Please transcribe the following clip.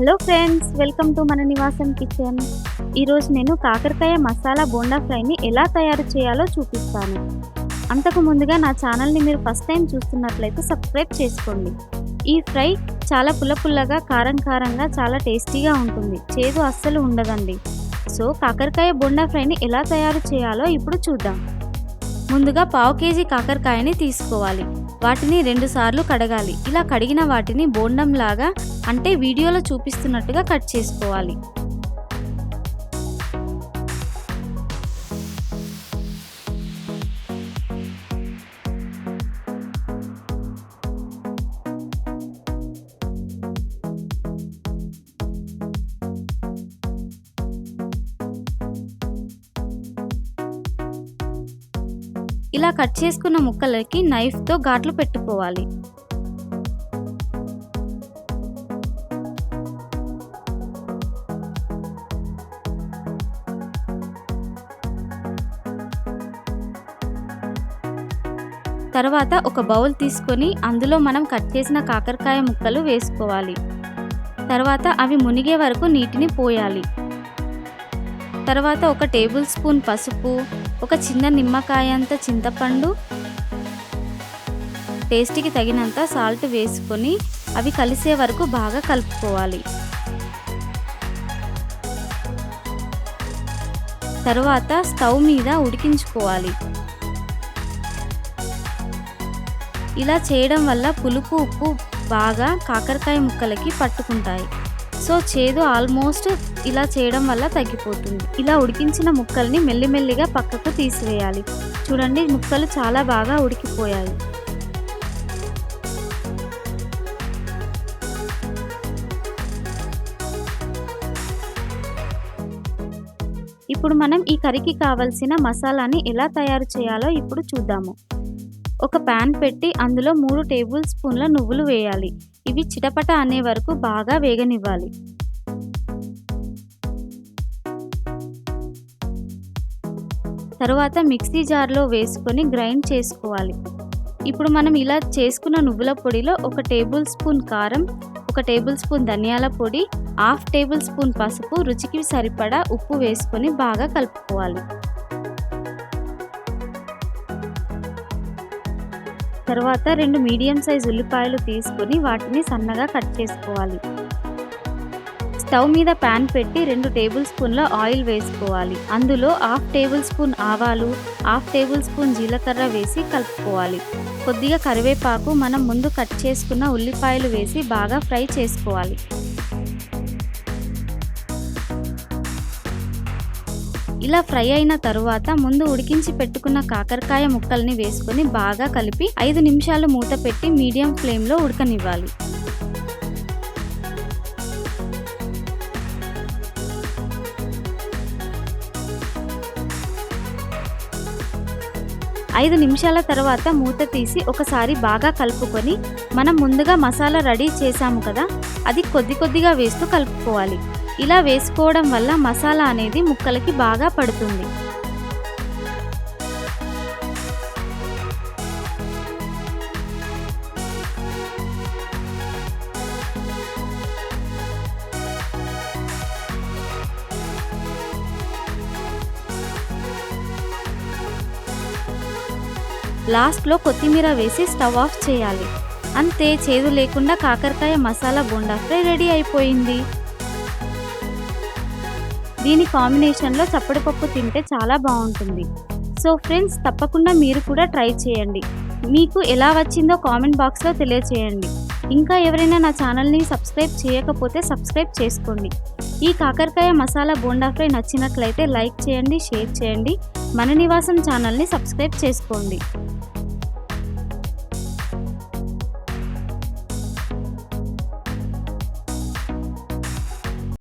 Hello friends, welcome to మన నివాసం kitchen. ఈరోజు నేను కాకరకాయ మసాలా బోండా ఫ్రైని ఎలా తయారు చేయాలో చూపిస్తాను. అంతకు ముందుగా నా ఛానల్ని మీరు ఫస్ట్ టైం చూస్తున్నట్లయితే సబ్స్క్రైబ్ చేసుకోండి. ఈ ఫ్రై చాలా పుల్లగా కారంగా చాలా టేస్టీగా ఉంటుంది. చేదు అస్సలు ఉండదండి. సో కాకరకాయ బోండా ఫ్రైని ఎలా తయారు చేయాలో ఇప్పుడు చూద్దాం. ముందుగా పావు కేజీ కాకరకాయని తీసుకోవాలి. వాటిని 2 సార్లు కడగాలి. ఇలా కడిగిన వాటిని బోండం లాగా అంటే వీడియోలో చూపిస్తున్నట్టుగా కట్ చేసుకోవాలి. ఇలా కట్ చేసుకున్న ముక్కలకి నైఫ్తో ఘాట్లు పెట్టుకోవాలి. తర్వాత ఒక బౌల్ తీసుకొని అందులో మనం కట్ చేసిన కాకరకాయ ముక్కలు వేసుకోవాలి. తర్వాత అవి మునిగే వరకు నీటిని పోయాలి. తర్వాత ఒక టేబుల్ స్పూన్ పసుపు, ఒక చిన్న నిమ్మకాయ అంత చింతపండు, టేస్ట్కి తగినంత సాల్ట్ వేసుకొని అవి కలిసే వరకు బాగా కలుపుకోవాలి. తర్వాత స్టవ్ మీద ఉడికించుకోవాలి. ఇలా చేయడం వల్ల పులుపు ఉప్పు బాగా కాకరకాయ ముక్కలకి పట్టుకుంటాయి. సో చేదు ఆల్మోస్ట్ ఇలా చేయడం వల్ల తగ్గిపోతుంది. ఇలా ఉడికించిన ముక్కల్ని మెల్లిమెల్లిగా పక్కకు తీసివేయాలి. చూడండి, ముక్కలు చాలా బాగా ఉడికిపోయాయి. ఇప్పుడు మనం ఈ కర్రీకి కావలసిన మసాలాని ఎలా తయారు చేయాలో ఇప్పుడు చూద్దాము. ఒక ప్యాన్ పెట్టి అందులో 3 టేబుల్ స్పూన్ల నువ్వులు వేయాలి. ఇవి చిటపట అనే వరకు బాగా వేగనివ్వాలి. తర్వాత మిక్సీ జార్లో వేసుకొని గ్రైండ్ చేసుకోవాలి. ఇప్పుడు మనం ఇలా చేసుకున్న నువ్వుల పొడిలో 1 టేబుల్ స్పూన్ కారం, 1 టేబుల్ స్పూన్ ధనియాల పొడి, 1/2 టేబుల్ స్పూన్ పసుపు, రుచికి సరిపడా ఉప్పు వేసుకొని బాగా కలుపుకోవాలి. తర్వాత 2 మీడియం సైజ్ ఉల్లిపాయలు తీసుకొని వాటిని సన్నగా కట్ చేసుకోవాలి. స్టవ్ మీద ప్యాన్ పెట్టి 2 టేబుల్ స్పూన్ల ఆయిల్ వేసుకోవాలి. అందులో 1/2 టేబుల్ స్పూన్ ఆవాలు, 1/2 టేబుల్ స్పూన్ జీలకర్ర వేసి కలుపుకోవాలి. కొద్దిగా కరివేపాకు, మనం ముందు కట్ చేసుకున్న ఉల్లిపాయలు వేసి బాగా ఫ్రై చేసుకోవాలి. ఇలా ఫ్రై అయిన తరువాత ముందు ఉడికించి పెట్టుకున్న కాకరకాయ ముక్కల్ని వేసుకొని బాగా కలిపి 5 నిమిషాలు మూత పెట్టి మీడియం ఫ్లేమ్లో ఉడకనివ్వాలి. ఐదు నిమిషాల తర్వాత మూత తీసి ఒకసారి బాగా కలుపుకొని మనం ముందుగా మసాలా రెడీ చేసాము కదా, అది కొద్దిగా వేస్తూ కలుపుకోవాలి. ఇలా వేసుకోవడం వల్ల మసాలా అనేది ముక్కలకి బాగా పడుతుంది. లాస్ట్లో కొత్తిమీర వేసి స్టవ్ ఆఫ్ చేయాలి. అంతే, చేదు లేకుండా కాకరకాయ మసాలా బోండా ఫ్రై రెడీ అయిపోయింది. దీని కాంబినేషన్లో చప్పడి పప్పు తింటే చాలా బాగుంటుంది. సో ఫ్రెండ్స్, తప్పకుండా మీరు కూడా ట్రై చేయండి. మీకు ఎలా వచ్చిందో కామెంట్ బాక్స్లో తెలియచేయండి. ఇంకా ఎవరైనా నా ఛానల్ని సబ్స్క్రైబ్ చేయకపోతే సబ్స్క్రైబ్ చేసుకోండి. ఈ కాకరకాయ మసాలా బోండా ఫ్రై నచ్చినట్లయితే లైక్ చేయండి, షేర్ చేయండి. మన నివాసం ఛానల్ని సబ్స్క్రైబ్ చేసుకోండి.